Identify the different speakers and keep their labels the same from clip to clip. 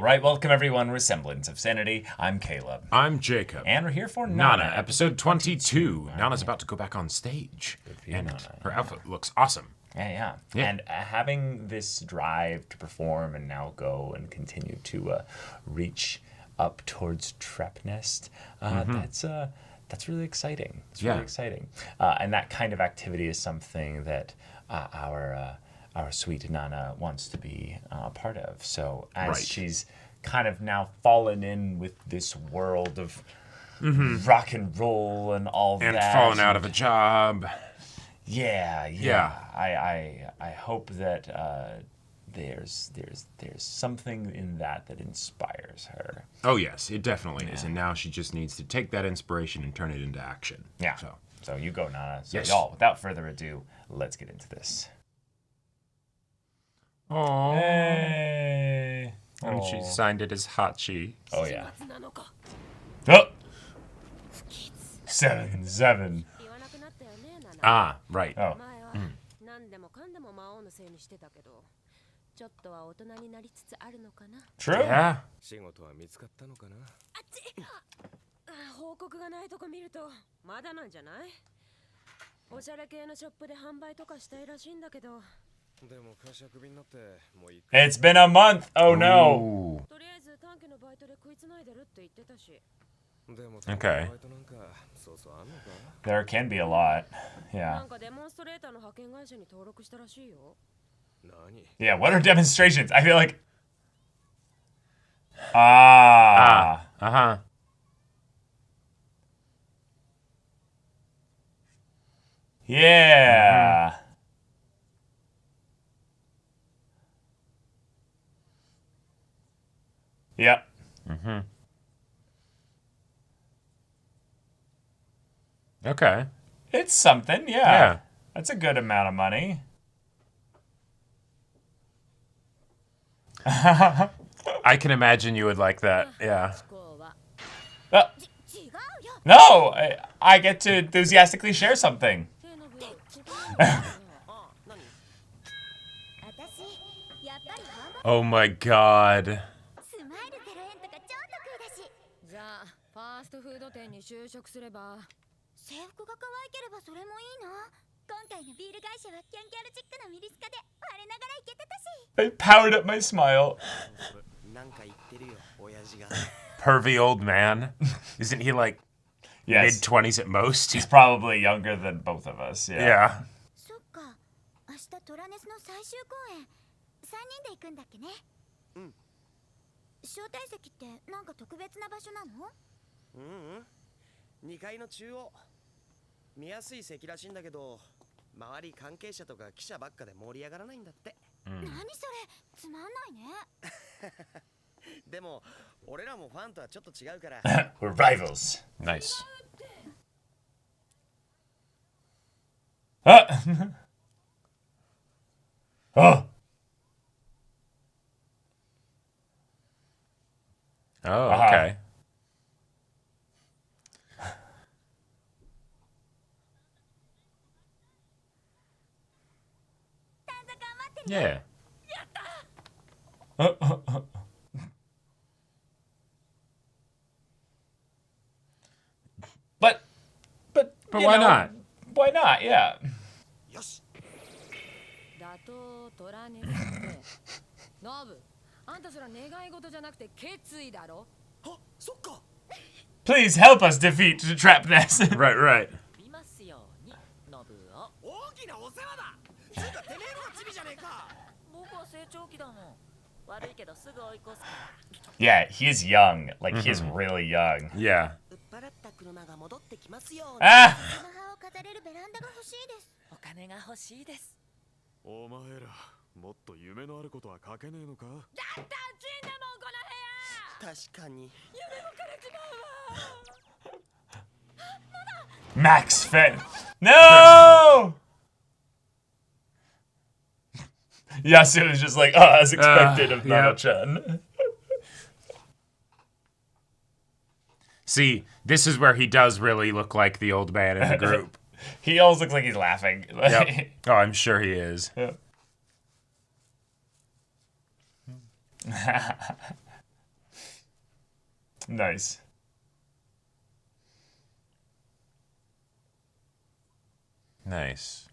Speaker 1: right, welcome everyone. We're Semblance of Sanity. I'm Caleb.
Speaker 2: I'm Jacob.
Speaker 1: And we're here for
Speaker 2: Nana, episode 22. Nana's about to go back on stage. And her outfit looks awesome.
Speaker 1: Yeah. And having this drive to perform and now go and continue to reach up towards Trap Nest, that's really exciting. It's really exciting. And that kind of activity is something that our sweet Nana wants to be a part of. So as she's kind of now fallen in with this world of rock and roll and all
Speaker 2: and
Speaker 1: that.
Speaker 2: And fallen out of a job.
Speaker 1: Yeah. I hope that there's something in that inspires her.
Speaker 2: Oh, yes, it definitely is. And now she just needs to take that inspiration and turn it into action.
Speaker 1: Yeah. So you go, Nana. So y'all, without further ado, let's get into this.
Speaker 2: Oh.
Speaker 1: Hey.
Speaker 2: And she signed it as Hachi.
Speaker 1: Oh, yeah. Oh. 7-7.
Speaker 2: Ah, right.
Speaker 1: Oh. True.
Speaker 2: Yeah.
Speaker 3: 仕事は見つかったのかな。
Speaker 4: 報告がないとこ見るとまだなんじゃない？おしゃれ系のショップで販売とかしたいらしいんだけど。
Speaker 3: でも会社クビになってもう一
Speaker 1: It's been a month. Oh no.
Speaker 4: とりあえず短期のバイトで食いつないでるって言ってたし。
Speaker 2: Okay.
Speaker 1: There can be a lot. Yeah.
Speaker 4: なんかデモンストレーターの派遣会社に登録したらしいよ。
Speaker 1: Yeah, what are demonstrations? I feel like... Uh-huh. Yeah. Yep.
Speaker 2: Okay.
Speaker 1: It's something, yeah. That's a good amount of money.
Speaker 2: I can imagine you would like that, yeah.
Speaker 1: No, I get to enthusiastically share something.
Speaker 2: Oh my god.
Speaker 5: 制服が可愛ければそれもいいな。今回のビール会社はキャンキャルチックなミリスカで我ながらイケてたし。
Speaker 1: I powered up my smile.
Speaker 3: なんか言ってるよ、親父が。
Speaker 2: Pervy old man. Isn't he like mid-20s at most?
Speaker 1: He's probably younger than both of us,
Speaker 2: Yeah.
Speaker 5: そっか。明日トラネスの最終公演。3人で行くんだっけね。うん。招待席ってなんか特別な場所なの
Speaker 3: ？2階の中央。見やすい席らしいんだけど、周り関係者とか記者ばっかで盛り上がらないんだって。
Speaker 5: 何それ、つまんないね。
Speaker 3: でも、俺らもファンとはちょっと違うから。
Speaker 1: We're rivals.
Speaker 2: Nice.
Speaker 1: Oh.
Speaker 2: Oh, okay. Yeah.
Speaker 1: But
Speaker 2: why not?
Speaker 1: Why not? Yeah.
Speaker 3: よし。
Speaker 4: 打倒トラネスってノブ、あんたそら願い事じゃなくて決意だろ。
Speaker 3: あ、そっか。
Speaker 1: Please help us defeat the Trap Nest.
Speaker 2: Right.
Speaker 4: 見ますように、ノブを。
Speaker 3: 大きなお世話だ。つうかてめえのチビじゃねえか。
Speaker 4: 僕は成長期だもん。悪いけどすぐ追い越すから。
Speaker 1: Yeah, he's young. Like, he's really young.
Speaker 2: Yeah.
Speaker 3: 売っ払った車が戻ってきますように。
Speaker 1: Ah!
Speaker 5: スマホを飾れるベランダが欲しいです。
Speaker 4: お金が欲しいです。
Speaker 6: お前らもっと夢のあることは書けねえのか？
Speaker 4: だったら死んでもこの部屋。
Speaker 3: 確かに。
Speaker 4: 夢も枯れちまうわ。
Speaker 1: Max Fett. No! Yasu was just like, as expected of Nana-chan.
Speaker 2: See, this is where he does really look like the old man in the group.
Speaker 1: He always looks like he's laughing.
Speaker 2: Yep. Oh, I'm sure he is.
Speaker 1: Yep. Nice.
Speaker 2: Nice.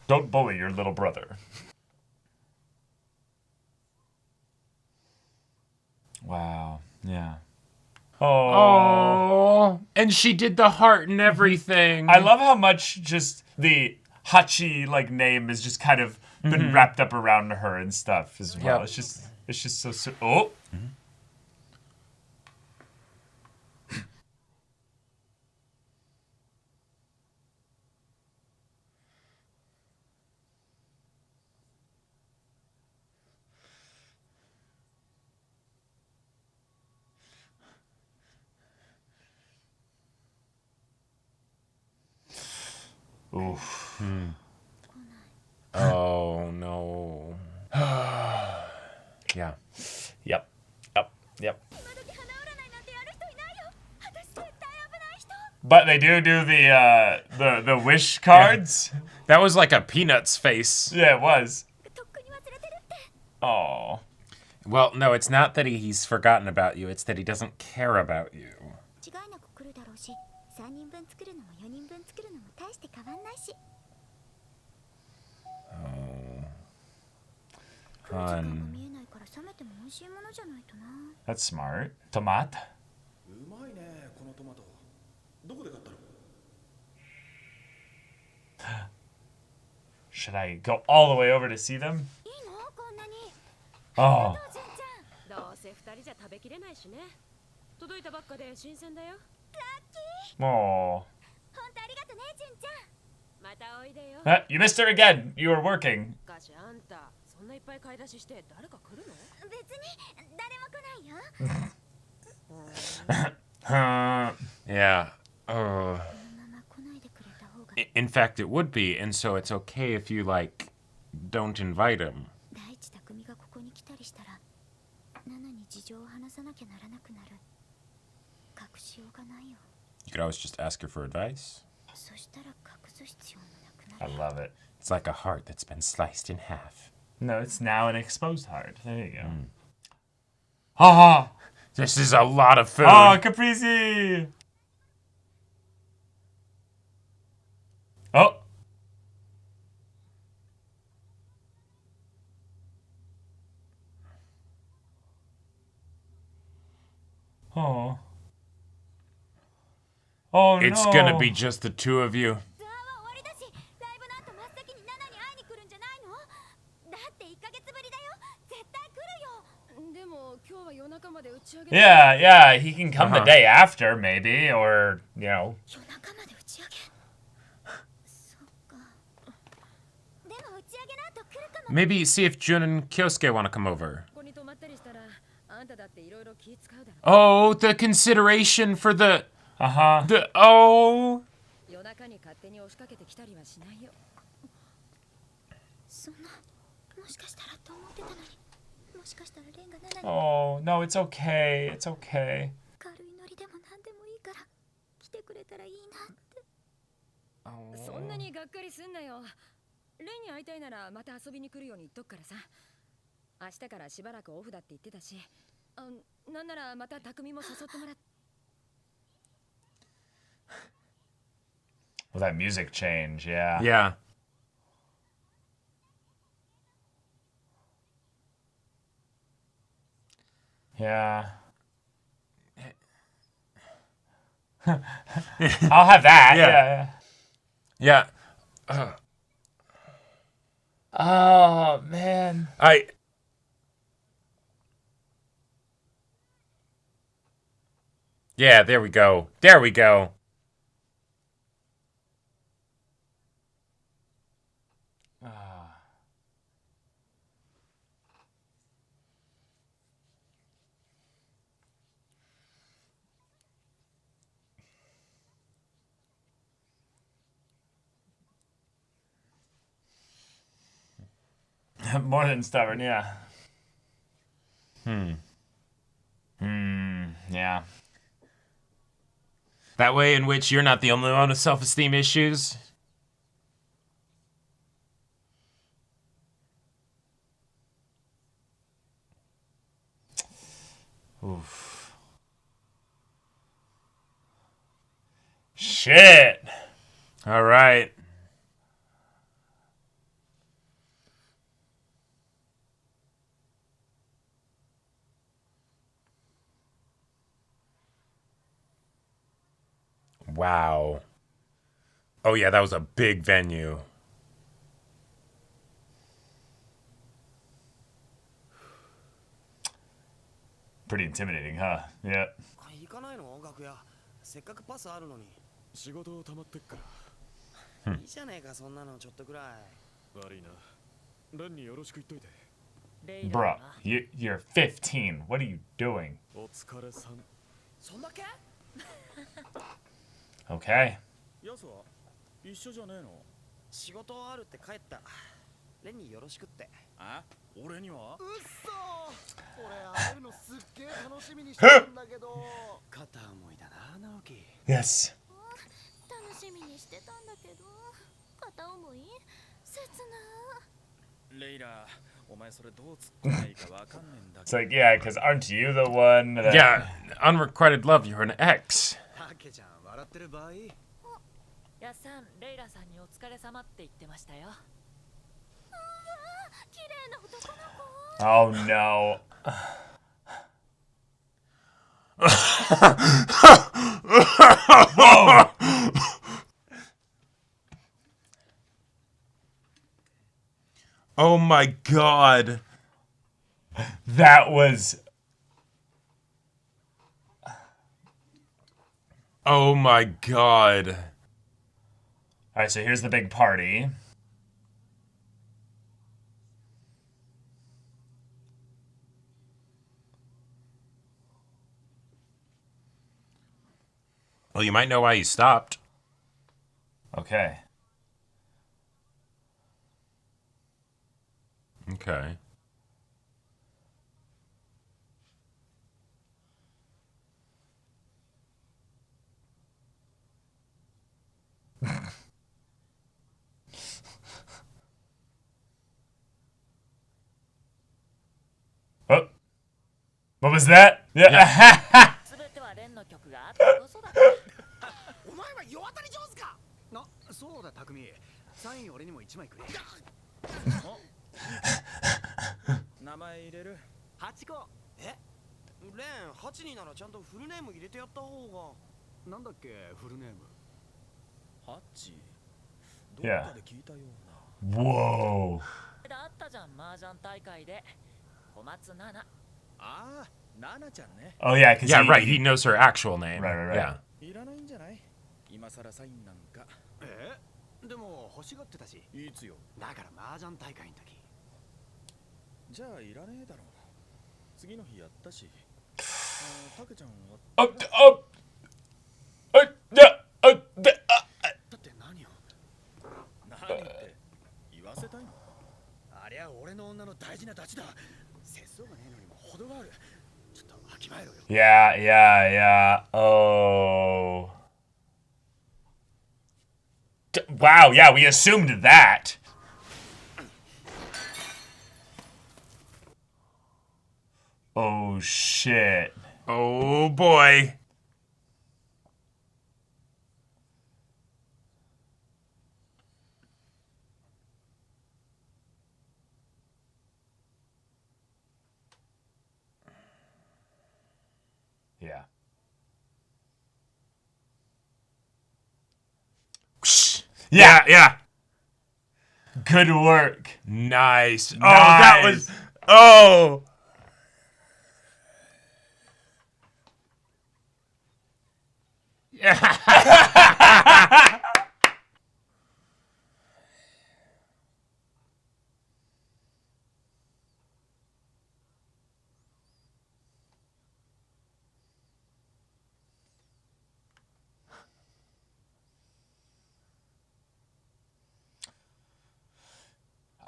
Speaker 1: Don't bully your little brother. Wow. Yeah.
Speaker 2: Oh, and she did the heart and everything.
Speaker 1: I love how much just the Hachi like name is just kind of been wrapped up around her and stuff as well.
Speaker 2: Yep.
Speaker 1: It's just so oh. Oof.
Speaker 2: Oh no. Yeah.
Speaker 1: Yep. Yep. But they do the wish cards.
Speaker 2: That was like a Peanuts face.
Speaker 1: Yeah, it was. Oh.
Speaker 2: Well, no, it's not that he's forgotten about you. It's that he doesn't care about you.
Speaker 5: 違いなく来るだろうし、3人分作るのも4人分作るのも大して変わんないし。空時間が見えないから冷めても美味しいものじゃないとな。
Speaker 1: That's smart. Tomat.
Speaker 6: うまいねこのトマトどこで買ったの
Speaker 1: Should I go all the way over to see them?
Speaker 5: いいのこんなに。
Speaker 1: Oh.
Speaker 5: 純ちゃん。
Speaker 4: どうせ2人じゃ食べきれないしね。届いたばっかで新鮮だよ。
Speaker 1: Oh.
Speaker 5: 本当ありがとね純ちゃん。
Speaker 4: またおいでよ。
Speaker 1: You missed her again. You were working.
Speaker 4: しかしあんたそんないっぱい買い出しして誰か来るの？
Speaker 5: 別に誰も来ないよ。
Speaker 2: Yeah.
Speaker 5: このまま来ないでくれた方が。
Speaker 2: In fact, it would be, and so it's okay if you, like, don't invite him.
Speaker 5: 大地匠がここに来たりしたら、ナナに事情を話さなきゃならなくなる。隠しようがないよ。
Speaker 2: You could always just ask her for advice.
Speaker 5: そしたら隠す必要もなく
Speaker 1: I
Speaker 5: なる。
Speaker 1: love it.
Speaker 2: It's like a heart that's been sliced in half.
Speaker 1: No, it's now an exposed heart. There you go. Haha.
Speaker 2: This is a lot of food.
Speaker 1: Oh, Caprese. Oh. Oh. Oh
Speaker 2: It's
Speaker 1: no.
Speaker 2: gonna be just the two of you.
Speaker 5: ツアーは終わりだし、ライブの後真っ先にナナに会いに来るんじゃないの？だって1ヶ月ぶりだよ。絶対来るよ。
Speaker 4: でも今日は夜中まで打ち上げ。
Speaker 1: Yeah, yeah, he can come the
Speaker 2: Uh-huh.
Speaker 1: day after, maybe, or, you know.
Speaker 5: 夜中まで打ち上げ。そっか。でも打ち上げの後来るかも。
Speaker 2: Maybe see if Jun and Kyosuke want to come over.
Speaker 4: ここに泊まったりしたらあんただっていろいろ気使うだろ。
Speaker 2: Oh, the consideration for the
Speaker 1: Uh-huh.
Speaker 2: oh.
Speaker 4: 夜中に勝手に押しかけてきたりはしないよ。
Speaker 5: そんな、もしかしたらと思ってたのに。もしかしたらレンがナナに
Speaker 1: Oh, no, it's okay. It's okay.
Speaker 5: 軽いノリでも何でもいいから来てくれたらいいなって。
Speaker 4: そんなにがっかりすんなよ。レンに会いたいならまた遊びに来るように言っとくからさ。明日からしばらくオフだって言ってたし、なんならまた匠も誘ってもらって。
Speaker 1: Well, that music change, yeah.
Speaker 2: Yeah.
Speaker 1: Yeah. I'll have that.
Speaker 2: Yeah.
Speaker 1: Yeah.
Speaker 2: Yeah.
Speaker 1: Oh, man.
Speaker 2: Yeah, there we go. There we go.
Speaker 1: More than stubborn, yeah. Yeah.
Speaker 2: That way in which you're not the only one with self-esteem issues.
Speaker 1: Oof. Shit.
Speaker 2: All right. Wow. Oh, yeah, that was a big venue.
Speaker 1: Pretty intimidating, huh? Yeah.
Speaker 3: 行かないの楽屋。せっかくパスあるのに。
Speaker 6: 仕事溜まってっか
Speaker 3: いいじゃねえか、そんなのちょっとくらい。
Speaker 6: ら悪いな。レンによろしく言っといて。
Speaker 1: Bro, you're 15. What are you doing?
Speaker 6: お疲れさん。
Speaker 3: そんだけ？
Speaker 1: Okay.
Speaker 6: ヤスは一緒じゃねえの？
Speaker 3: 仕事あるって帰った。レンによろしくって。
Speaker 6: あ？俺には？
Speaker 3: うっそー。俺会えるのすっげえ楽しみにしてるんだけど。片思いだな、直樹。
Speaker 1: Yes.
Speaker 5: 楽しみにしてたんだけど片思い切な。
Speaker 6: レイラ、お前それどう突っ込んでいいかわかんねえんだ
Speaker 1: It's like, yeah, because aren't you the one that...
Speaker 2: Yeah, unrequited love, you're an ex.
Speaker 3: ハケちゃん笑ってる場合？
Speaker 7: やっさん、レイラさんにお疲れ様って言ってましたよ。
Speaker 5: 綺麗な男の子。
Speaker 1: Oh, no.
Speaker 2: Oh my god.
Speaker 1: That was...
Speaker 2: Oh my god.
Speaker 1: All right, so here's the big party.
Speaker 2: Well, you might know why he stopped.
Speaker 1: Okay.
Speaker 2: Okay.
Speaker 1: Oh. What was that? Yeah.
Speaker 7: すべてはレンの曲があってこそだから。
Speaker 3: お前は世渡り上手か。そうだ、匠。サイン俺にも一枚くれ。
Speaker 6: 名前入れる？
Speaker 3: ハチコ。え？レン、ハチにならちゃんとフルネーム入れてやった方が。なんだっけ、フルネーム。
Speaker 6: ハッチ。どっ
Speaker 1: Yeah.
Speaker 6: かで聞いたような。
Speaker 1: Whoa.
Speaker 7: あったじゃん、麻雀大会で。小松菜奈。
Speaker 6: ああ、ナナちゃんね。
Speaker 1: Oh, yeah, because
Speaker 2: Yeah, right. He knows her actual name.
Speaker 1: Right.
Speaker 2: Yeah.
Speaker 6: いらないんじゃない？今さらサインなんか。
Speaker 3: でも欲しがってたし。
Speaker 6: いつよ。
Speaker 3: だから麻雀大会の時。
Speaker 6: じゃあいらねえだろ。次の日やったし。タケちゃんは。
Speaker 3: だって何を？
Speaker 6: 何って言わせたいの？
Speaker 3: ありゃ俺の女の大事なダチだ。節操がねえのにも程がある。ちょっとわきまえろよ。
Speaker 1: Yeah. Oh. Wow, yeah, we assumed that. Oh, shit.
Speaker 2: Oh boy.
Speaker 1: Yeah.
Speaker 2: Yeah.
Speaker 1: Good work.
Speaker 2: Nice. Oh, that was.
Speaker 1: Nice.
Speaker 2: Oh.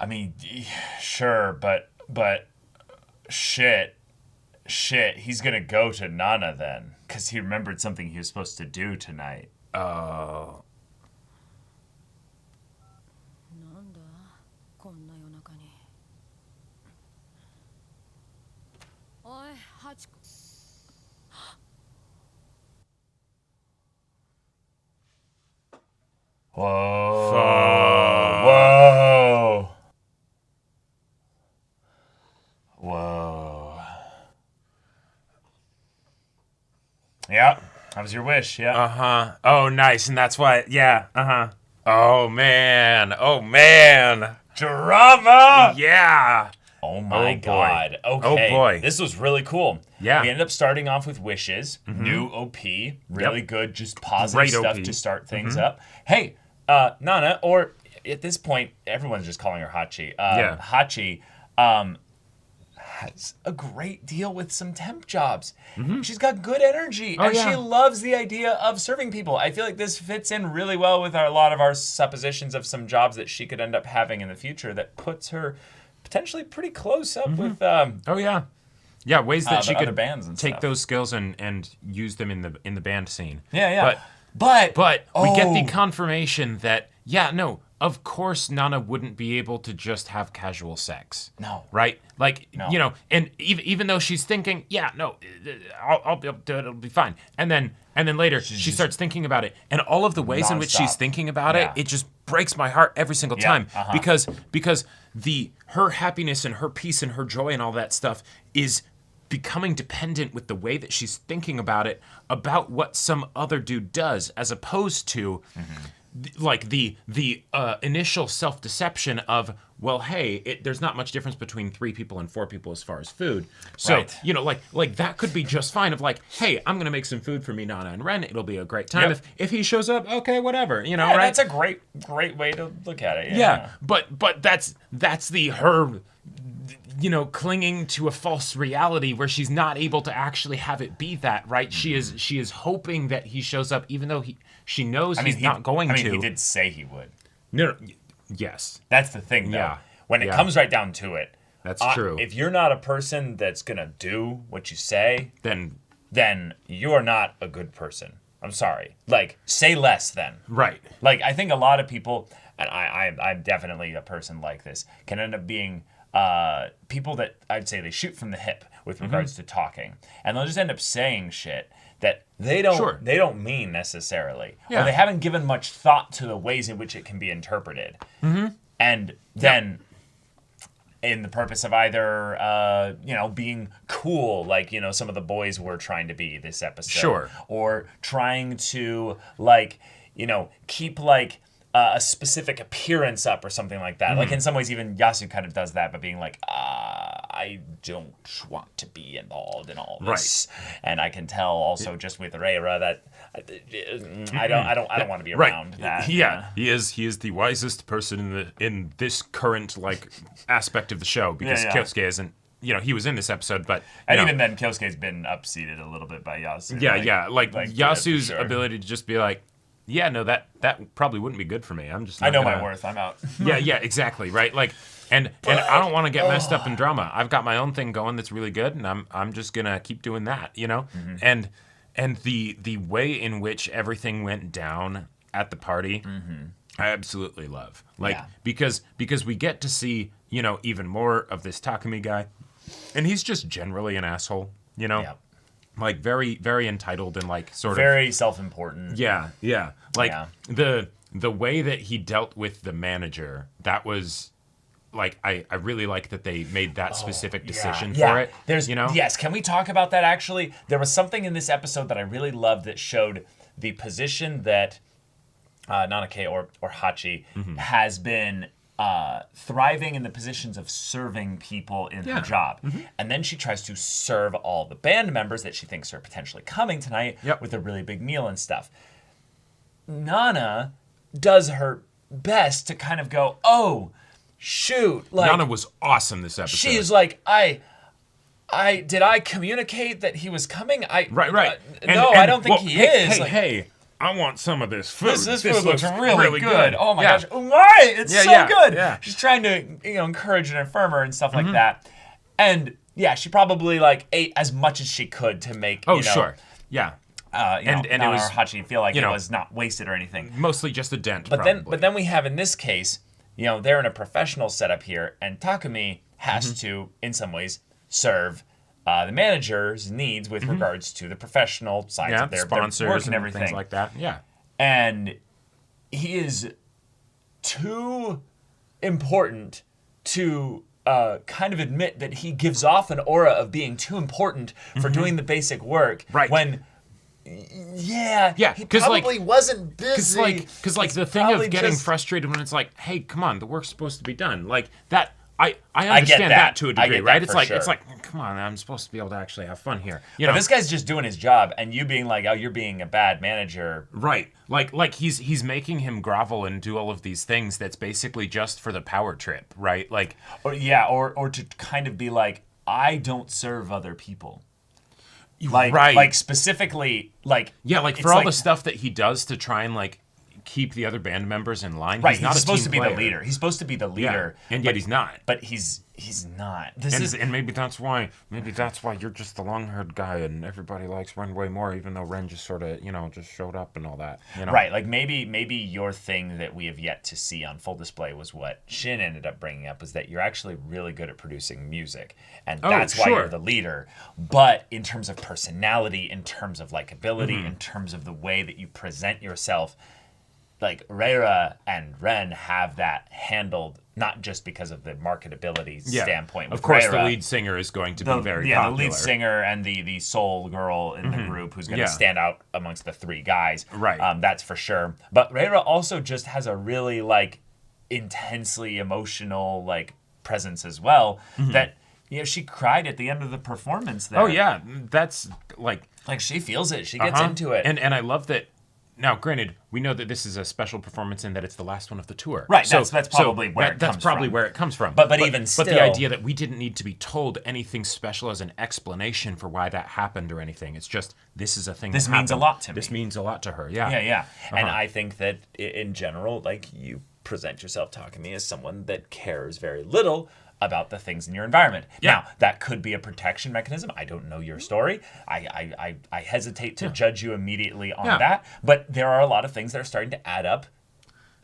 Speaker 1: I mean, sure, but shit, he's gonna go to Nana then, because he remembered something he was supposed to do tonight.
Speaker 2: Oh.
Speaker 4: なんだこんな夜中に。おいハチコ。
Speaker 1: Whoa. Whoa. Yeah, that was your wish, yeah.
Speaker 2: Uh-huh. Oh, nice. And that's why, yeah, uh-huh. Oh, man. Oh, man.
Speaker 1: Drama!
Speaker 2: Yeah.
Speaker 1: Oh my
Speaker 2: Oh, boy.
Speaker 1: god.
Speaker 2: Oh,
Speaker 1: Okay.
Speaker 2: boy.
Speaker 1: This was really cool.
Speaker 2: Yeah.
Speaker 1: We ended up starting off with wishes, new OP, really good, just positive
Speaker 2: Great
Speaker 1: stuff
Speaker 2: OP.
Speaker 1: to start things up. Hey, Nana, or at this point, everyone's just calling her Hachi. Hachi has a great deal with some temp jobs. She's got good energy, and
Speaker 2: yeah.
Speaker 1: she loves the idea of serving people. I feel like this fits in really well with a lot of our suppositions of some jobs that she could end up having in the future that puts her potentially pretty close up with
Speaker 2: Oh, yeah. Yeah, ways that she
Speaker 1: the other
Speaker 2: could
Speaker 1: bands and
Speaker 2: take
Speaker 1: stuff.
Speaker 2: those skills and use them in the band scene.
Speaker 1: Yeah.
Speaker 2: But we get the confirmation that, of course Nana wouldn't be able to just have casual sex.
Speaker 1: No.
Speaker 2: Right? Like,
Speaker 1: No.
Speaker 2: and even though she's thinking, I'll be able to do it, it'll be fine. And then later she starts thinking about it. And all of the ways in which she's
Speaker 1: nonstop.
Speaker 2: thinking about
Speaker 1: Yeah.
Speaker 2: it just breaks my heart every single time. Because her happiness and her peace and her joy and all that stuff is becoming dependent with the way that she's thinking about it, about what some other dude does, as opposed to like the initial self-deception of, well, hey, there's not much difference between 3 people and 4 people as far as food. So,
Speaker 1: Right.
Speaker 2: like that could be just fine of like, hey, I'm going to make some food for me, Nana, and Ren. It'll be a great time.
Speaker 1: Yep.
Speaker 2: If he shows up, okay, whatever, right?
Speaker 1: That's a great way to look at it.
Speaker 2: Yeah, but that's her clinging to a false reality where she's not able to actually have it be that, right? She is hoping that he shows up, even though she knows he's not going to.
Speaker 1: He did say he would.
Speaker 2: No, yes.
Speaker 1: That's the thing, though.
Speaker 2: Yeah.
Speaker 1: When it comes right down to it,
Speaker 2: That's true.
Speaker 1: If you're not a person that's gonna do what you say,
Speaker 2: Then
Speaker 1: you're not a good person. I'm sorry. Like, say less then.
Speaker 2: right.
Speaker 1: Like, I think a lot of people, and I'm definitely a person like this, can end up being people that I'd say they shoot from the hip with regards to talking, and they'll just end up saying shit that they don't mean necessarily, or they haven't given much thought to the ways in which it can be interpreted, and then. In the purpose of either, being cool, like, some of the boys were trying to be this episode.
Speaker 2: Sure.
Speaker 1: Or trying to, like, keep, like, a specific appearance up or something like that. Like, in some ways, even Yasu kind of does that, but being like, I don't want to be involved in all this. Right. And I can tell also just with Reira that I don't want to be around that.
Speaker 2: Yeah, he is the wisest person in this current aspect of the show, because Kyosuke isn't. He was in this episode, but
Speaker 1: even then, Kyosuke's been upseated a little bit by Yasu.
Speaker 2: Like Yasu's ability to just be like, that probably wouldn't be good for me. I'm just.
Speaker 1: I know my worth. I'm out.
Speaker 2: yeah, exactly, right. Like, and I don't want to get messed up in drama. I've got my own thing going that's really good, and I'm just gonna keep doing that, And the way in which everything went down at the party, I absolutely love. Because we get to see, even more of this Takumi guy. And he's just generally an asshole,
Speaker 1: Yeah.
Speaker 2: Like, very, very entitled and, sort of...
Speaker 1: Very self-important.
Speaker 2: Yeah. Like, the way that he dealt with the manager, that was... I really like that they made that specific decision for it.
Speaker 1: Yes, can we talk about that, actually? There was something in this episode that I really loved that showed the position that Nanake or Hachi has been thriving in the positions of serving people in her job. And then she tries to serve all the band members that she thinks are potentially coming tonight with a really big meal and stuff. Nana does her best to kind of go, oh, shoot.
Speaker 2: Nana was awesome this episode.
Speaker 1: She's like, did I communicate that he was coming?
Speaker 2: Right.
Speaker 1: I don't think he is.
Speaker 2: Hey, I want some of this food.
Speaker 1: This food looks really good. Oh my gosh.
Speaker 2: Right.
Speaker 1: It's so good.
Speaker 2: Yeah.
Speaker 1: She's trying to, encourage and affirm her and stuff like that. And she probably ate as much as she could to make,
Speaker 2: sure. Yeah.
Speaker 1: and
Speaker 2: it was
Speaker 1: Hachi feel like it was not wasted or anything.
Speaker 2: Mostly just a dent.
Speaker 1: But then we have in this case, they're in a professional setup here, and Takumi has to, in some ways, serve the manager's needs with regards to the professional sides of their
Speaker 2: sponsors
Speaker 1: work and everything,
Speaker 2: things like that. Yeah,
Speaker 1: and he is too important to kind of admit that he gives off an aura of being too important for doing the basic work.
Speaker 2: Right.
Speaker 1: When,
Speaker 2: Yeah,
Speaker 1: he
Speaker 2: 'cause, like-
Speaker 1: probably wasn't busy.
Speaker 2: Because like the thing of getting frustrated when it's like, hey, come on, the work's supposed to be done. Like that, I understand that to a
Speaker 1: I
Speaker 2: degree,
Speaker 1: get
Speaker 2: right?
Speaker 1: that
Speaker 2: It's
Speaker 1: for
Speaker 2: like,
Speaker 1: sure.
Speaker 2: come on, I'm supposed to be able to actually have fun here.
Speaker 1: But this guy's just doing his job, and you being like, oh, you're being a bad manager.
Speaker 2: Right. Like he's making him grovel and do all of these things that's basically just for the power trip, right? Like,
Speaker 1: Or to kind of be like, I don't serve other people. Like,
Speaker 2: right.
Speaker 1: like specifically, like,
Speaker 2: yeah, like for all the stuff that he does to try and like keep the other band members in line.
Speaker 1: Right,
Speaker 2: He's not
Speaker 1: he's
Speaker 2: a
Speaker 1: supposed
Speaker 2: team
Speaker 1: to be
Speaker 2: player.
Speaker 1: the leader. He's supposed to be the leader,
Speaker 2: and yet he's not.
Speaker 1: But he's not.
Speaker 2: And maybe that's why you're just the long-haired guy and everybody likes Ren way more, even though Ren just sort of, just showed up and all that.
Speaker 1: Right, like maybe your thing that we have yet to see on full display was what Shin ended up bringing up, is that you're actually really good at producing music, and that's why you're the leader. But in terms of personality, in terms of likability, in terms of the way that you present yourself, like Reira and Ren have that handled, not just because of the marketability standpoint.
Speaker 2: Of course,
Speaker 1: Reira,
Speaker 2: the lead singer is going to be very popular.
Speaker 1: the lead singer and the soul girl in the group who's going to stand out amongst the three guys.
Speaker 2: Right.
Speaker 1: That's for sure. But Reira also just has a really like intensely emotional like presence as well. That she cried at the end of the performance there.
Speaker 2: Oh yeah, that's like
Speaker 1: she feels it. She gets into it.
Speaker 2: And I love that. Now, granted, we know that this is a special performance and that it's the last one of the tour.
Speaker 1: Right, that's probably where it comes
Speaker 2: That's probably
Speaker 1: from.
Speaker 2: where it comes from.
Speaker 1: But even still...
Speaker 2: But the idea that we didn't need to be told anything special as an explanation for why that happened or anything. It's just, this is a thing
Speaker 1: This
Speaker 2: that
Speaker 1: means
Speaker 2: happened.
Speaker 1: a lot to me.
Speaker 2: This means a lot to her, yeah.
Speaker 1: Yeah. And I think that in general, like, you present yourself, Takumi, as someone that cares very little about the things in your environment.
Speaker 2: Yeah.
Speaker 1: Now, that could be a protection mechanism. I don't know your story. I hesitate to judge you immediately on that. But there are a lot of things that are starting to add up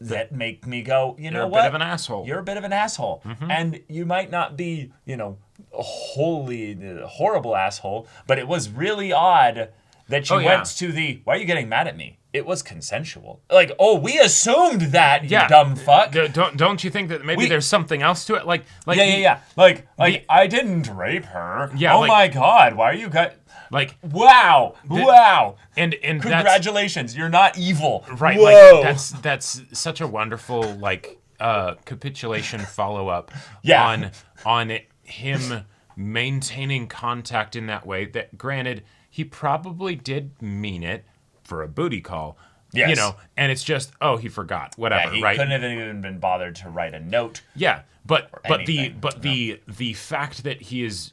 Speaker 1: that make me go, you know what?
Speaker 2: You're a bit of an asshole.
Speaker 1: You're a bit of an asshole. And you might not be, a horrible asshole, but it was really odd that you went to the, why are you getting mad at me? It was consensual. Like, oh, we assumed that, you dumb fuck.
Speaker 2: Don't you think that maybe there's something else to it? Like
Speaker 1: Yeah. Like I didn't rape her.
Speaker 2: Yeah,
Speaker 1: oh my God, why are you guys...
Speaker 2: Like,
Speaker 1: wow.
Speaker 2: And
Speaker 1: Congratulations, you're not evil.
Speaker 2: Right,
Speaker 1: Whoa.
Speaker 2: like that's such a wonderful capitulation follow-up on him maintaining contact in that way. That, granted, he probably did mean it for a booty call.
Speaker 1: Yes.
Speaker 2: And it's just, he forgot, whatever,
Speaker 1: he
Speaker 2: right?
Speaker 1: couldn't have even been bothered to write a note.
Speaker 2: Yeah, but
Speaker 1: anything,
Speaker 2: the fact that he is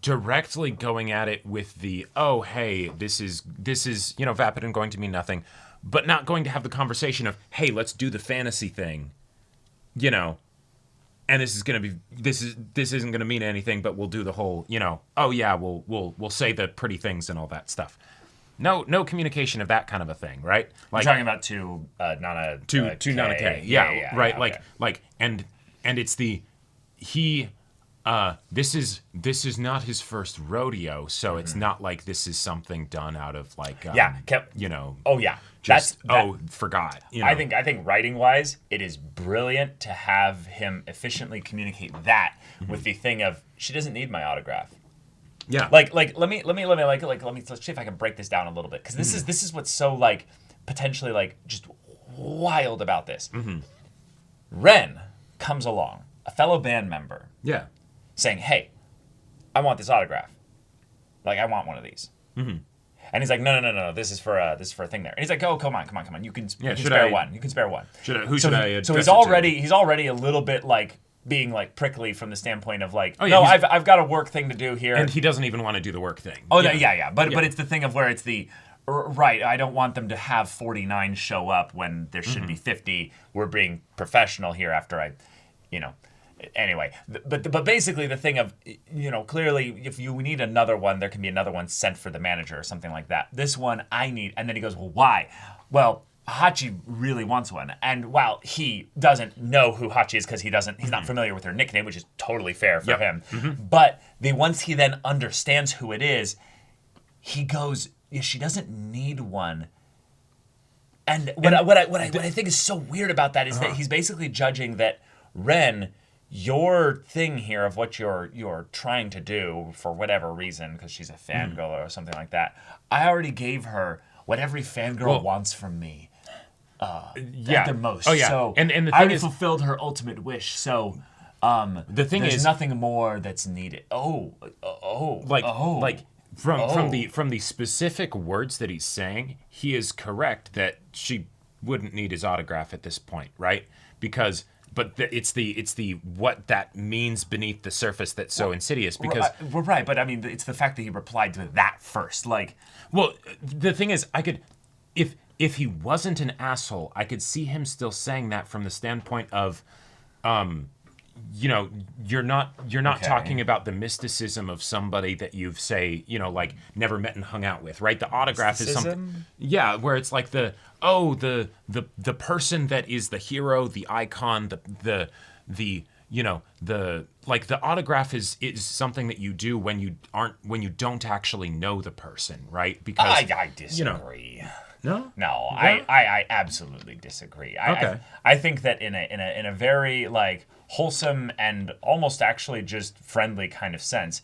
Speaker 2: directly going at it with the, oh hey, this is Vapidon going to mean nothing, but not going to have the conversation of, hey, let's do the fantasy thing, and this isn't gonna mean anything, but we'll do the whole, oh yeah, we'll say the pretty things and all that stuff. No communication of that kind of a thing, right?
Speaker 1: Like, you're talking about to Nana
Speaker 2: Nana K. Yeah, right.
Speaker 1: Okay.
Speaker 2: Like and it's the this is not his first rodeo, so it's not like this is something done out of like
Speaker 1: oh yeah.
Speaker 2: Forgot.
Speaker 1: I think writing wise, it is brilliant to have him efficiently communicate that with the thing of, she doesn't need my autograph.
Speaker 2: Yeah.
Speaker 1: Let's see if I can break this down a little bit, because this is what's so like potentially like just wild about this. Ren comes along, a fellow band member.
Speaker 2: Yeah.
Speaker 1: Saying, hey, I want this autograph. Like, I want one of these. And he's like, no, this is for a thing there. And he's like, oh, come on. You can spare one. You can spare one.
Speaker 2: So
Speaker 1: he's already a little bit like being like prickly from the standpoint of like, I've got a work thing to do here.
Speaker 2: And he doesn't even want to do the work thing.
Speaker 1: Oh, yeah. But it's the thing of where it's the, right, I don't want them to have 49 show up when there should be 50. We're being professional here after I. Anyway, but basically the thing of, clearly if you need another one, there can be another one sent for the manager or something like that. This one I need. And then he goes, well, why? Well, Hachi really wants one. And while he doesn't know who Hachi is because he's not familiar with her nickname, which is totally fair for him. But once he then understands who it is, he goes, she doesn't need one. And what I think is so weird about that is that he's basically judging that Ren, your thing here of what you're trying to do for whatever reason, because she's a fangirl or something like that. I already gave her what every fangirl wants from me. At the most.
Speaker 2: Oh yeah.
Speaker 1: So
Speaker 2: and the thing
Speaker 1: I already
Speaker 2: is,
Speaker 1: fulfilled her ultimate wish. So
Speaker 2: the thing
Speaker 1: there's
Speaker 2: is,
Speaker 1: nothing more that's needed.
Speaker 2: From the specific words that he's saying, he is correct that she wouldn't need his autograph at this point, right? Because it's the what that means beneath the surface that's so insidious. Because
Speaker 1: we're right, but I mean, it's the fact that he replied to that first. Like,
Speaker 2: well, the thing is, I could, if he wasn't an asshole, I could see him still saying that from the standpoint of, you know, you're not talking about the mysticism of somebody that you've, say, you know, like never met and hung out with, right? The autograph is something, where it's like the person that is the hero, the icon, the you know, the autograph is something that you do when you don't actually know the person, right? Because
Speaker 1: I disagree.
Speaker 2: You know, no,
Speaker 1: yeah. I absolutely disagree. I think that in a very like wholesome and almost actually just friendly kind of sense,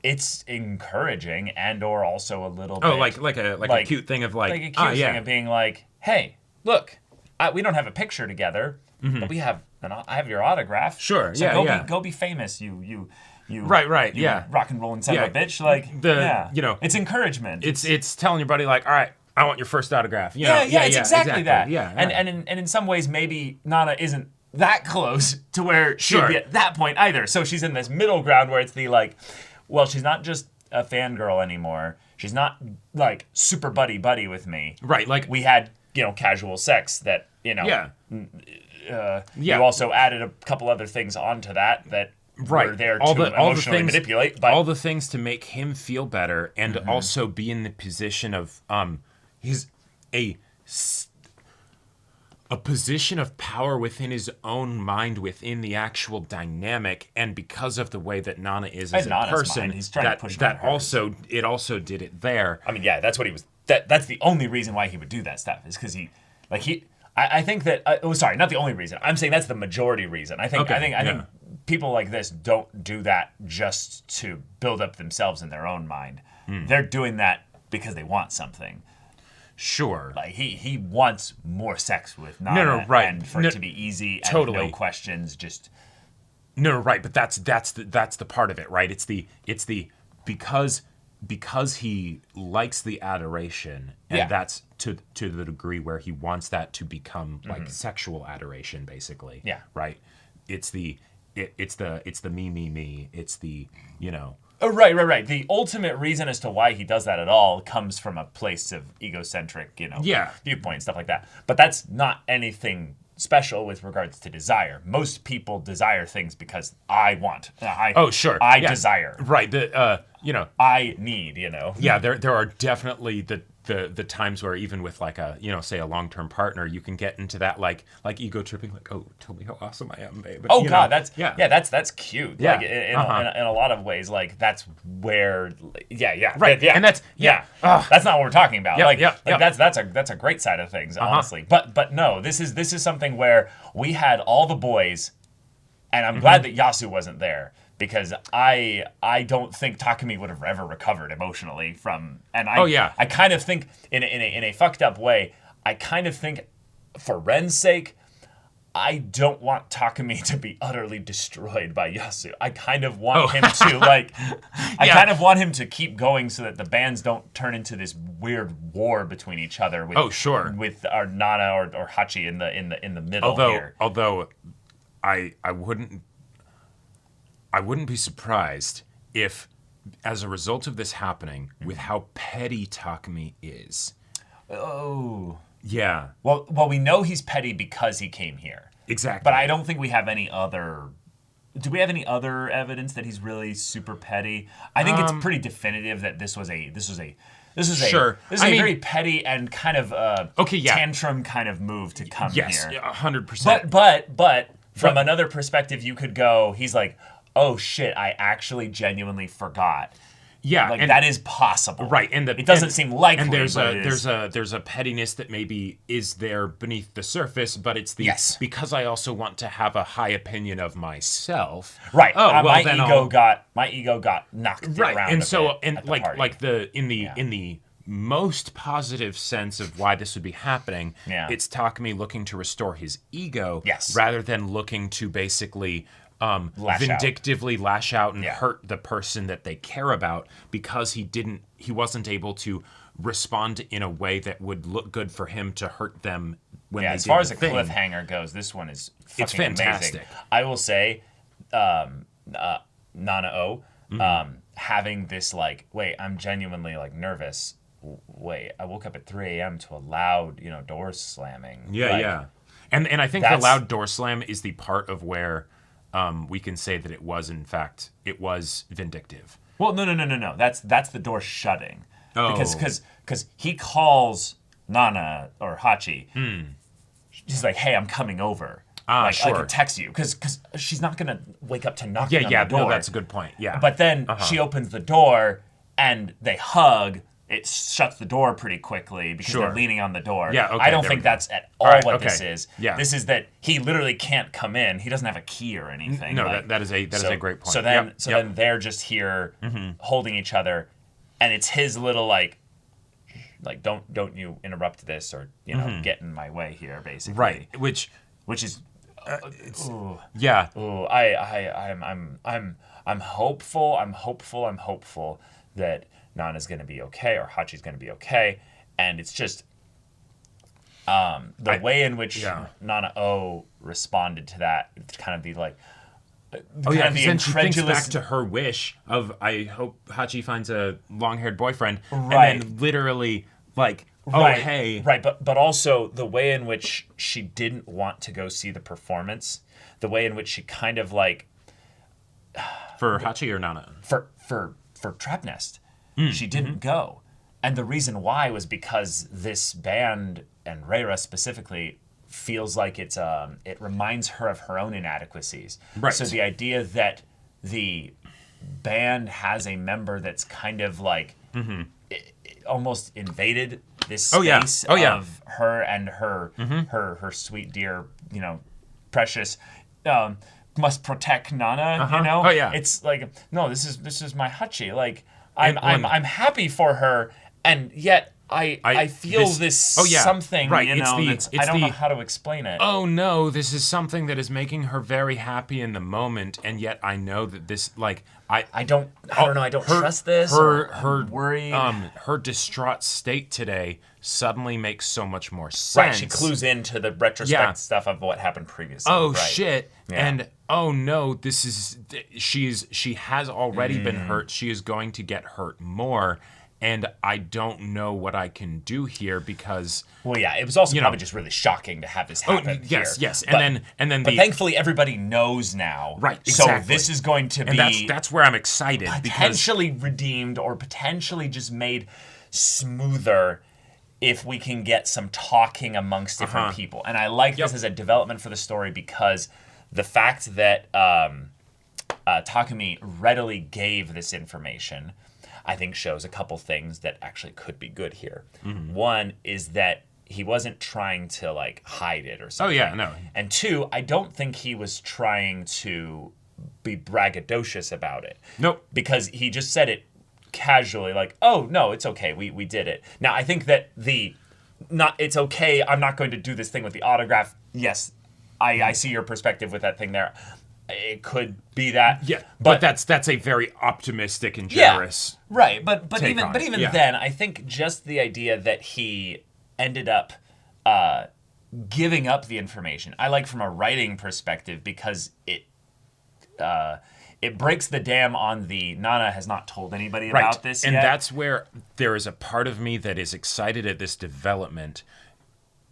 Speaker 1: it's encouraging and or also a little bit
Speaker 2: like a cute thing of like a cute
Speaker 1: thing of being like, hey, look, we don't have a picture together, but I have your autograph.
Speaker 2: Sure,
Speaker 1: so go be famous, you
Speaker 2: right,
Speaker 1: you rock and roll and son of a bitch, like
Speaker 2: you know,
Speaker 1: it's encouragement.
Speaker 2: It's telling your buddy like, all right, I want your first autograph. You know?
Speaker 1: It's exactly that.
Speaker 2: Yeah.
Speaker 1: And in some ways, maybe Nana isn't that close to where she'd be at that point either. So she's in this middle ground where it's the like, well, she's not just a fangirl anymore. She's not like super buddy with me.
Speaker 2: Right. Like
Speaker 1: we had, you know, casual sex that, you know.
Speaker 2: Yeah.
Speaker 1: You also added a couple other things onto that were there to emotionally manipulate. But
Speaker 2: all the things to make him feel better and also be in the position of he's a position of power within his own mind, within the actual dynamic, and because of the way that Nana is as a person,
Speaker 1: he's trying to push
Speaker 2: that also did it there.
Speaker 1: I mean, that's what he was. That's the only reason why he would do that stuff is because I think that. Sorry, not the only reason. I'm saying that's the majority reason. I think people like this don't do that just to build up themselves in their own mind. They're doing that because they want something.
Speaker 2: Sure.
Speaker 1: Like he wants more sex with Nana.
Speaker 2: Right.
Speaker 1: And for it to be easy and
Speaker 2: totally.
Speaker 1: No questions, just
Speaker 2: right. But that's the part of it, right? It's the because he likes the adoration, and that's to the degree where he wants that to become like sexual adoration, basically.
Speaker 1: Yeah.
Speaker 2: Right. It's the me. It's the, you know.
Speaker 1: Oh, right. The ultimate reason as to why he does that at all comes from a place of egocentric, you know, viewpoint and stuff like that. But that's not anything special with regards to desire. Most people desire things because I want. I desire.
Speaker 2: Right. You know.
Speaker 1: I need. You know.
Speaker 2: Yeah. There are definitely the times where even with like a, you know, say a long-term partner, you can get into that like ego tripping, like, oh, tell me how awesome I am, babe.
Speaker 1: Oh God, that's cute.
Speaker 2: Yeah.
Speaker 1: Like in a lot of ways, like that's where
Speaker 2: right. And that's
Speaker 1: that's not what we're talking about.
Speaker 2: That's
Speaker 1: that's a great side of things, honestly. But no, this is something where we had all the boys, and I'm glad that Yasu wasn't there. Because I don't think Takumi would have ever recovered emotionally from, and I kind of think in a fucked up way, I kind of think for Ren's sake, I don't want Takumi to be utterly destroyed by Yasu. I kind of want him to kind of want him to keep going so that the bands don't turn into this weird war between each other. With our Nana or Hachi in the middle here.
Speaker 2: Although I wouldn't be surprised if, as a result of this happening, with how petty Takumi is.
Speaker 1: Oh.
Speaker 2: Yeah.
Speaker 1: Well, we know he's petty because he came here.
Speaker 2: Exactly.
Speaker 1: But I don't think we have any other... Do we have any other evidence that he's really super petty? I think it's pretty definitive that this was a very petty and kind of tantrum kind of move to come here.
Speaker 2: Yes, 100%.
Speaker 1: But from another perspective, you could go, he's like, oh shit, I actually genuinely forgot.
Speaker 2: Yeah,
Speaker 1: like
Speaker 2: and
Speaker 1: that is possible,
Speaker 2: right? And
Speaker 1: it doesn't seem likely.
Speaker 2: And there's
Speaker 1: but
Speaker 2: there's a pettiness that maybe is there beneath the surface, but it's the
Speaker 1: Yes.
Speaker 2: because I also want to have a high opinion of myself.
Speaker 1: right.
Speaker 2: Oh, well,
Speaker 1: my
Speaker 2: then
Speaker 1: ego got knocked
Speaker 2: right,
Speaker 1: around.
Speaker 2: and
Speaker 1: a
Speaker 2: so
Speaker 1: bit
Speaker 2: and
Speaker 1: at the
Speaker 2: like
Speaker 1: party.
Speaker 2: like the in the most positive sense of why this would be happening,
Speaker 1: Yeah.
Speaker 2: it's Takumi looking to restore his ego,
Speaker 1: Yes.
Speaker 2: rather than looking to basically
Speaker 1: Lash
Speaker 2: vindictively lash out and
Speaker 1: Yeah.
Speaker 2: hurt the person that they care about because he wasn't able to respond in a way that would look good for him to hurt them when
Speaker 1: yeah,
Speaker 2: they
Speaker 1: as
Speaker 2: did
Speaker 1: far
Speaker 2: the
Speaker 1: as a
Speaker 2: thing.
Speaker 1: cliffhanger goes, this one is fucking
Speaker 2: It's fantastic.
Speaker 1: amazing. I will say, Nana-O, having this like, wait, I'm genuinely like nervous. Wait, I woke up at 3 a.m. to a loud, door slamming.
Speaker 2: Yeah,
Speaker 1: Like,
Speaker 2: yeah. And I think the
Speaker 1: that's-
Speaker 2: loud door slam is the part of where we can say that it was vindictive.
Speaker 1: Well, no. That's the door shutting.
Speaker 2: Oh.
Speaker 1: Because he calls Nana or Hachi. He's like, hey, I'm coming over. I
Speaker 2: Sure.
Speaker 1: could text you because she's not gonna wake up to knocking on
Speaker 2: Yeah,
Speaker 1: the door.
Speaker 2: no, that's a good point. Yeah.
Speaker 1: But then she opens the door and they hug. It shuts the door pretty quickly because
Speaker 2: Sure.
Speaker 1: they're leaning on the door.
Speaker 2: Yeah, okay,
Speaker 1: I don't
Speaker 2: there
Speaker 1: think
Speaker 2: we go.
Speaker 1: that's at all
Speaker 2: All right,
Speaker 1: what
Speaker 2: okay.
Speaker 1: this is.
Speaker 2: Yeah.
Speaker 1: This is that he literally can't come in. He doesn't have a key or anything.
Speaker 2: No,
Speaker 1: Like,
Speaker 2: that is a great point.
Speaker 1: So then,
Speaker 2: Yep,
Speaker 1: so
Speaker 2: yep.
Speaker 1: then they're just here holding each other, and it's his little like don't you interrupt this or get in my way here, basically.
Speaker 2: Right, which
Speaker 1: is ooh.
Speaker 2: yeah.
Speaker 1: Ooh, I'm hopeful. I'm hopeful that Nana's gonna be okay or Hachi's gonna be okay, and it's just the way in which Nana-O responded to that. It's kind of the like.
Speaker 2: Oh yeah,
Speaker 1: kind of
Speaker 2: because then she thinks back to her wish of I hope Hachi finds a long-haired boyfriend,
Speaker 1: Right.
Speaker 2: and then literally like, oh
Speaker 1: right,
Speaker 2: hey,
Speaker 1: right, but also the way in which she didn't want to go see the performance, the way in which she kind of like
Speaker 2: for Hachi or Nana.
Speaker 1: for Trap Nest, she didn't go, and the reason why was because this band and Reira specifically feels like it reminds her of her own inadequacies.
Speaker 2: Right.
Speaker 1: So the idea that the band has a member that's kind of like almost invaded this space of her and her her sweet dear precious must protect Nana.
Speaker 2: Oh, yeah.
Speaker 1: It's like no, this is my Hachi. Like I'm happy for her, and yet I feel this something,
Speaker 2: right.
Speaker 1: that's, I don't know how to explain it.
Speaker 2: Oh no, this is something that is making her very happy in the moment, and yet I know that this, like,
Speaker 1: I don't trust this.
Speaker 2: Her
Speaker 1: worried.
Speaker 2: Her distraught state today suddenly makes so much more sense.
Speaker 1: Right, she clues into the retrospect stuff of what happened previously.
Speaker 2: Oh
Speaker 1: right.
Speaker 2: shit!
Speaker 1: Yeah.
Speaker 2: And oh no, she has already been hurt. She is going to get hurt more. And I don't know what I can do here because.
Speaker 1: Well, yeah, it was also probably just really shocking to have this happen.
Speaker 2: Yes,
Speaker 1: here.
Speaker 2: yes,
Speaker 1: But thankfully everybody knows now.
Speaker 2: Right, exactly.
Speaker 1: So this is going to
Speaker 2: and
Speaker 1: be
Speaker 2: that's where I'm excited
Speaker 1: potentially redeemed or potentially just made smoother if we can get some talking amongst different people. And I like this as a development for the story because the fact that Takumi readily gave this information, I think shows a couple things that actually could be good here. One is that he wasn't trying to like hide it or something.
Speaker 2: Oh yeah, no.
Speaker 1: And two, I don't think he was trying to be braggadocious about it.
Speaker 2: Nope.
Speaker 1: Because he just said it casually, like, "Oh no, it's okay. We did it." Now I think that it's okay. I'm not going to do this thing with the autograph. Yes, I see your perspective with that thing there. It could be that.
Speaker 2: Yeah, but that's a very optimistic and generous.
Speaker 1: Yeah, right. But
Speaker 2: take
Speaker 1: even
Speaker 2: on it.
Speaker 1: then, I think just the idea that he ended up giving up the information, I like from a writing perspective because it breaks the dam on the Nana has not told anybody about this
Speaker 2: and
Speaker 1: yet.
Speaker 2: that's where there is a part of me that is excited at this development.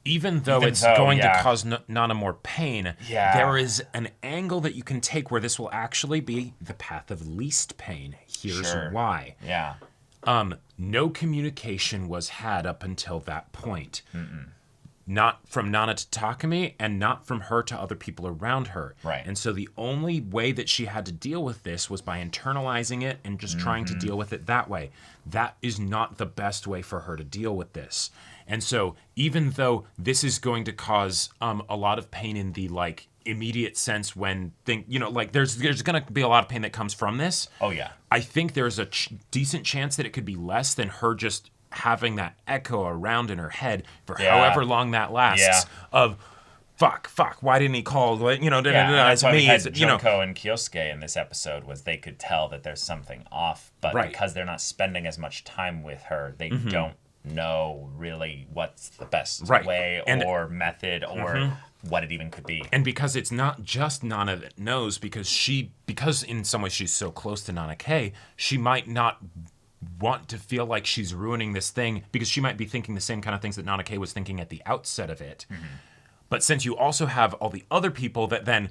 Speaker 2: Even though it's going to cause Nana more pain, there is an angle that you can take where this will actually be the path of least pain. Here's why.
Speaker 1: Yeah.
Speaker 2: No communication was had up until that point. not from Nana to Takumi, and not from her to other people around her.
Speaker 1: Right.
Speaker 2: And so the only way that she had to deal with this was by internalizing it and just trying to deal with it that way. That is not the best way for her to deal with this. And so even though this is going to cause a lot of pain in the like immediate sense when there's going to be a lot of pain that comes from this.
Speaker 1: Oh yeah.
Speaker 2: I think there's a decent chance that it could be less than her just having that echo around in her head for however long that lasts of fuck, why didn't he call,
Speaker 1: that's why we had
Speaker 2: it's,
Speaker 1: Junko and Kyosuke in this episode, was they could tell that there's something off, but because they're not spending as much time with her, they don't know really what's the best way or method or what it even could be.
Speaker 2: And because it's not just Nana that knows, because in some ways she's so close to Nana K, she might not want to feel like she's ruining this thing, because she might be thinking the same kind of things that Nana K was thinking at the outset of it. But since you also have all the other people that then,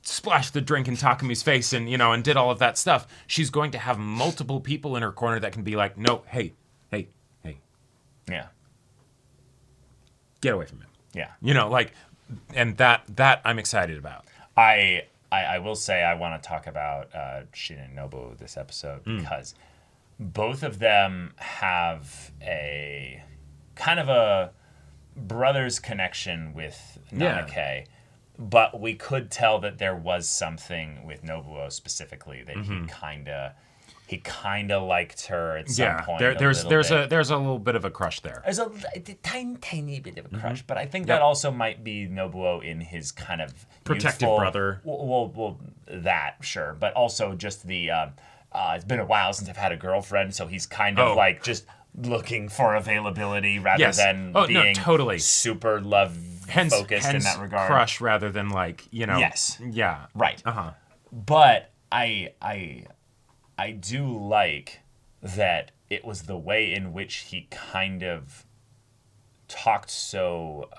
Speaker 2: splashed the drink in Takumi's face and, and did all of that stuff, she's going to have multiple people in her corner that can be like, no, hey.
Speaker 1: Yeah.
Speaker 2: Get away from him.
Speaker 1: Yeah.
Speaker 2: And that I'm excited about.
Speaker 1: I will say I want to talk about Shin and Nobu this episode, because both of them have a kind of a brother's connection with Nanake, but we could tell that there was something with Nobuo specifically that he kind of liked her at some point.
Speaker 2: There's a little bit of a crush there.
Speaker 1: There's a tiny bit of a crush, but I think that also might be Nobuo in his kind of
Speaker 2: protective
Speaker 1: youthful,
Speaker 2: brother.
Speaker 1: Well, that sure, but also just the it's been a while since I've had a girlfriend, so he's kind of like just looking for availability rather than being super love focused in that regard.
Speaker 2: Crush rather than
Speaker 1: Yes.
Speaker 2: Yeah.
Speaker 1: Right. But I do like that it was the way in which he kind of talked so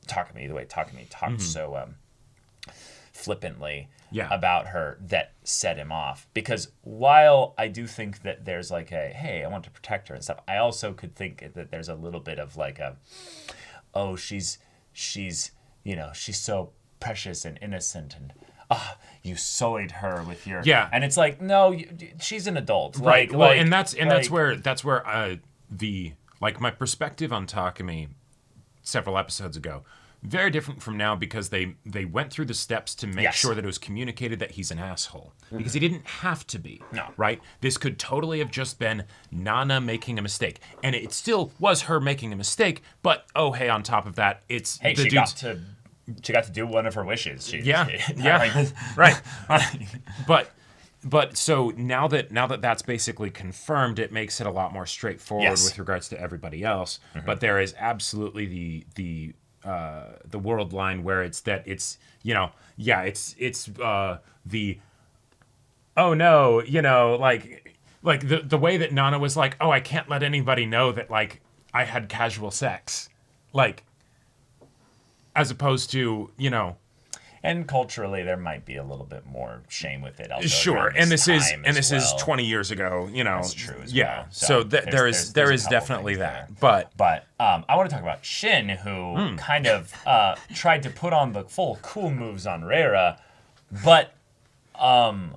Speaker 1: Takumi talked so flippantly about her that set him off. Because while I do think that there's like hey, I want to protect her and stuff, I also could think that there's a little bit of like she's she's so precious and innocent, and you sullied her with your and it's like, no, she's an adult,
Speaker 2: right? That's where my perspective on Takumi several episodes ago, very different from now, because they went through the steps to make sure that it was communicated that he's an asshole, because he didn't have to be.
Speaker 1: No.
Speaker 2: Right? This could totally have just been Nana making a mistake, and it still was her making a mistake. But hey, on top of that, it's
Speaker 1: she got to do one of her wishes.
Speaker 2: Right. But so now that that's basically confirmed, it makes it a lot more straightforward with regards to everybody else. But there is absolutely the world line where it's the oh no, like the way that Nana was like, oh, I can't let anybody know that like I had casual sex, like, as opposed to
Speaker 1: And culturally, there might be a little bit more shame with it.
Speaker 2: Sure, and this is 20 years ago.
Speaker 1: That's true as
Speaker 2: well. So there is definitely that. But
Speaker 1: I want to talk about Shin, who kind of tried to put on the full cool moves on Reira, but I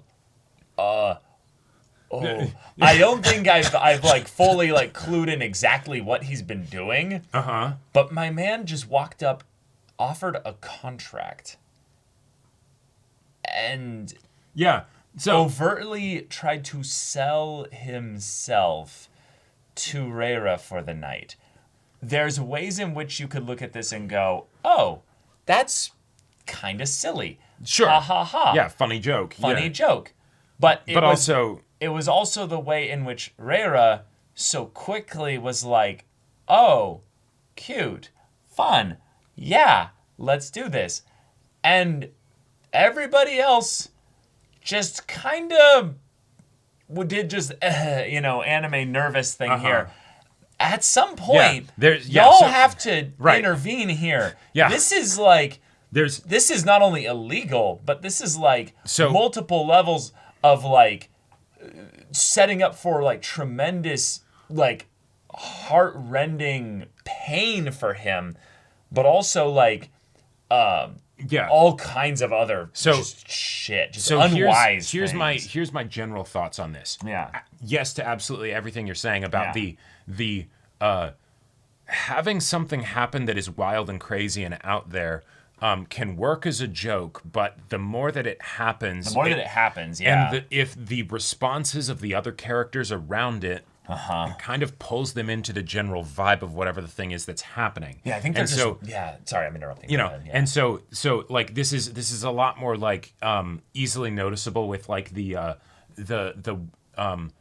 Speaker 1: don't think I've like fully like clued in exactly what he's been doing. But my man just walked up, offered a contract, and
Speaker 2: so
Speaker 1: overtly tried to sell himself to Reira for the night. There's ways in which you could look at this and go, oh, that's kind of silly.
Speaker 2: Sure.
Speaker 1: Ha ha ha.
Speaker 2: Yeah, funny joke.
Speaker 1: Joke. But it
Speaker 2: was
Speaker 1: also the way in which Reira so quickly was like, oh, cute, fun, yeah, let's do this. And everybody else just kind of did just, anime nervous thing here. At some point, y'all have to intervene here.
Speaker 2: Yeah.
Speaker 1: This is like, this is not only illegal, but this is like multiple levels of like setting up for like tremendous, like heart-rending pain for him. but also like
Speaker 2: yeah,
Speaker 1: all kinds of other just shit, just
Speaker 2: so
Speaker 1: unwise
Speaker 2: here's
Speaker 1: things.
Speaker 2: here's my general thoughts on this.
Speaker 1: Yeah.
Speaker 2: Yes to absolutely everything you're saying about the having something happen that is wild and crazy and out there can work as a joke, but the more that it happens, and if the responses of the other characters around it kind of pulls them into the general vibe of whatever the thing is that's happening.
Speaker 1: Yeah, I think
Speaker 2: and
Speaker 1: there's
Speaker 2: so
Speaker 1: sorry, I'm interrupting.
Speaker 2: you know, and so like this is a lot more like easily noticeable with like the womanizing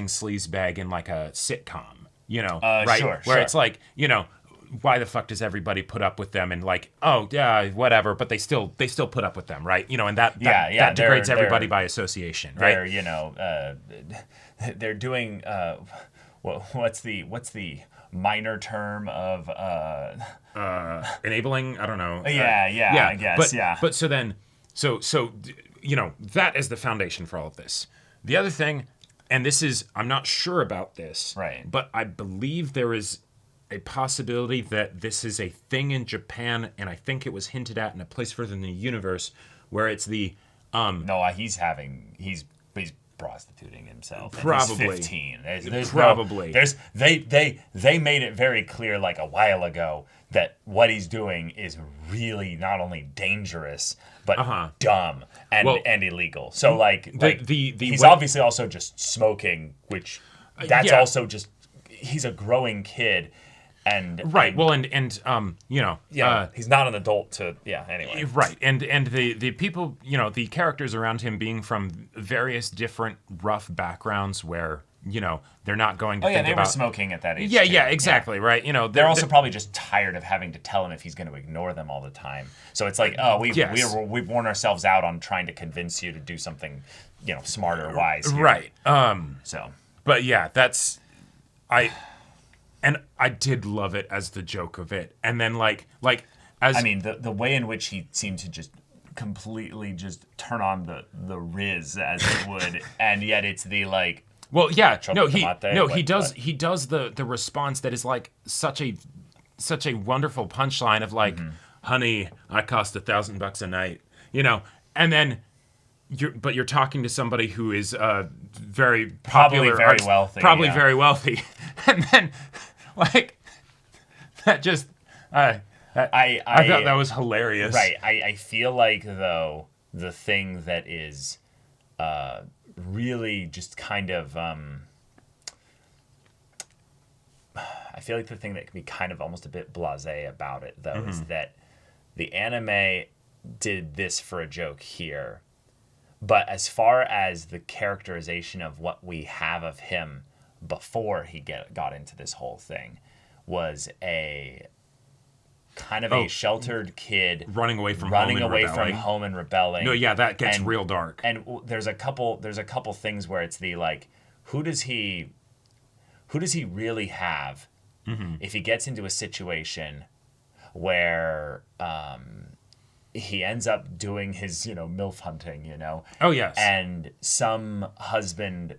Speaker 2: sleazebag in like a sitcom, you know, right? Where it's like, you know, why the fuck does everybody put up with them, and like, oh yeah, whatever, but they still put up with them, right? You know, and that degrades everybody by association, right?
Speaker 1: They're, you know, they're doing what's the minor term of
Speaker 2: enabling? I don't know.
Speaker 1: I guess.
Speaker 2: But so then you know, that is the foundation for all of this. The other thing, and this is, I'm not sure about this,
Speaker 1: right,
Speaker 2: but I believe there is a possibility that this is a thing in Japan, and I think it was hinted at in a place further in the universe, where it's the
Speaker 1: no, he's prostituting himself.
Speaker 2: Probably.
Speaker 1: He's 15.
Speaker 2: Probably.
Speaker 1: They made it very clear like a while ago that what he's doing is really not only dangerous but dumb and illegal. So like he's obviously also just smoking, which that's also just, he's a growing kid. And you know,
Speaker 2: he's
Speaker 1: not an adult to anyway.
Speaker 2: Right. And the people, you know, the characters around him being from various different rough backgrounds where, you know, they're not going to think
Speaker 1: they
Speaker 2: about...
Speaker 1: were smoking at that age.
Speaker 2: Yeah, exactly, right. You know,
Speaker 1: they're also probably just tired of having to tell him if he's going to ignore them all the time. So it's like, we've worn ourselves out on trying to convince you to do something, you know, smart or wise here.
Speaker 2: Right.
Speaker 1: So,
Speaker 2: but yeah, and I did love it as the joke of it. And then the way in which he seemed to just completely just turn on the Riz as it would, and yet it's the like. Well, yeah, he does the response that is like such a wonderful punchline of like, honey, I cost $1,000 a night, you know, and then you're talking to somebody who is very popular, very wealthy, and then like that just I thought that was hilarious.
Speaker 1: Right. I feel like though the thing that is really just kind of I feel like the thing that can be kind of almost a bit blasé about it though is that the anime did this for a joke here. But as far as the characterization of what we have of him before he got into this whole thing was a kind of a sheltered kid
Speaker 2: running away from
Speaker 1: home and rebelling.
Speaker 2: No, yeah, that gets real dark.
Speaker 1: And there's a couple things where it's the like, who does he really have if he gets into a situation where he ends up doing his, you know, MILF hunting, you know?
Speaker 2: Oh, yes.
Speaker 1: And some husband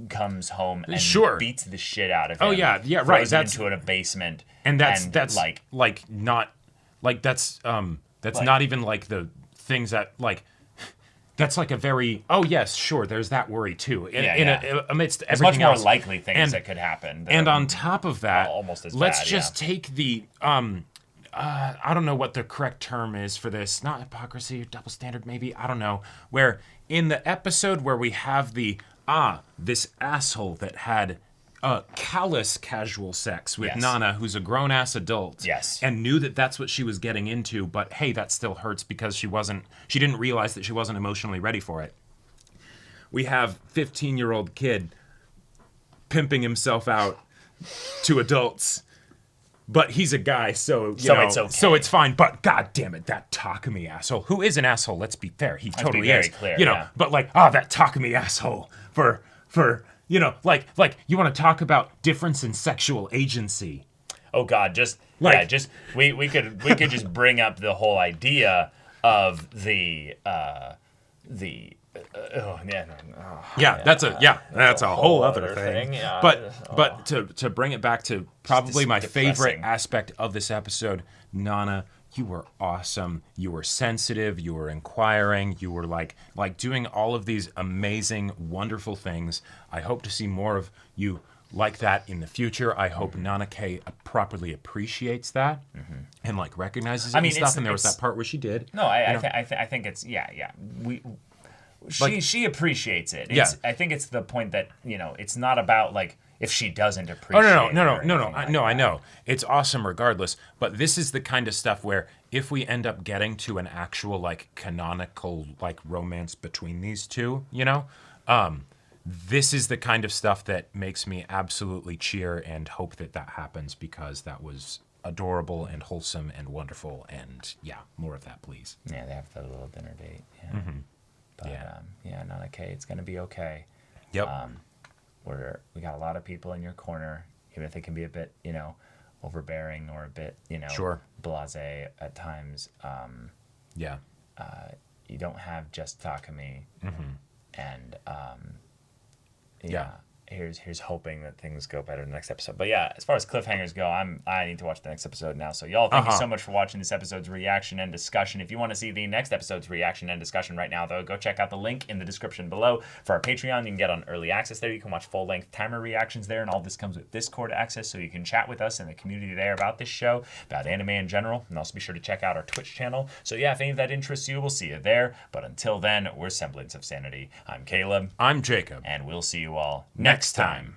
Speaker 1: comes home and beats the shit out of him.
Speaker 2: Oh, yeah,
Speaker 1: right. That's into a basement.
Speaker 2: And that's not even like the things that like, that's like a very, oh, yes, sure, there's that worry too. Amidst everything else.
Speaker 1: Much more likely things that could happen.
Speaker 2: And on top of that,
Speaker 1: almost as
Speaker 2: let's
Speaker 1: bad,
Speaker 2: just take the... I don't know what the correct term is for this. Not hypocrisy or double standard, maybe. I don't know. Where in the episode where we have this asshole that had callous casual sex with Nana, who's a grown-ass adult.
Speaker 1: Yes.
Speaker 2: And knew that that's what she was getting into, but hey, that still hurts because she didn't realize that she wasn't emotionally ready for it. We have 15-year-old kid pimping himself out to adults. But he's a guy, so it's okay. So it's fine. But god damn it, that Takumi asshole, who is an asshole, let's be fair, he totally is.
Speaker 1: Clear,
Speaker 2: you know, but like, that Takumi asshole for you know, like you want to talk about difference in sexual agency.
Speaker 1: Oh god, we could just bring up the whole idea of the
Speaker 2: That's a whole other thing.
Speaker 1: Yeah.
Speaker 2: But to bring it back to probably
Speaker 1: just
Speaker 2: my favorite
Speaker 1: depressing.
Speaker 2: aspect of this episode, Nana, you were awesome. You were sensitive. You were inquiring. You were like doing all of these amazing, wonderful things. I hope to see more of you like that in the future. I hope Nana K properly appreciates that and like recognizes it and stuff. And there was that part where she did.
Speaker 1: No, I think it's she appreciates it. I think it's the point that it's not about like if she doesn't appreciate.
Speaker 2: Oh no! I know it's awesome regardless. But this is the kind of stuff where if we end up getting to an actual like canonical like romance between these two, this is the kind of stuff that makes me absolutely cheer and hope that happens, because that was adorable and wholesome and wonderful, and more of that, please.
Speaker 1: Yeah, they have the little dinner date. Yeah. But Nana K, it's gonna be okay.
Speaker 2: Yep.
Speaker 1: We got a lot of people in your corner, even if they can be a bit, overbearing or a bit,
Speaker 2: Sure.
Speaker 1: blasé at times. You don't have just Takumi, and here's hoping that things go better in the next episode. But as far as cliffhangers go, I need to watch the next episode now. So y'all, thank you so much for watching this episode's reaction and discussion. If you want to see the next episode's reaction and discussion right now, though, go check out the link in the description below for our Patreon. You can get on early access there. You can watch full-length timer reactions there, and all this comes with Discord access, so you can chat with us in the community there about this show, about anime in general, and also be sure to check out our Twitch channel. So if any of that interests you, we'll see you there. But until then, we're Semblance of Sanity. I'm Caleb.
Speaker 2: I'm Jacob.
Speaker 1: And we'll see you all next time.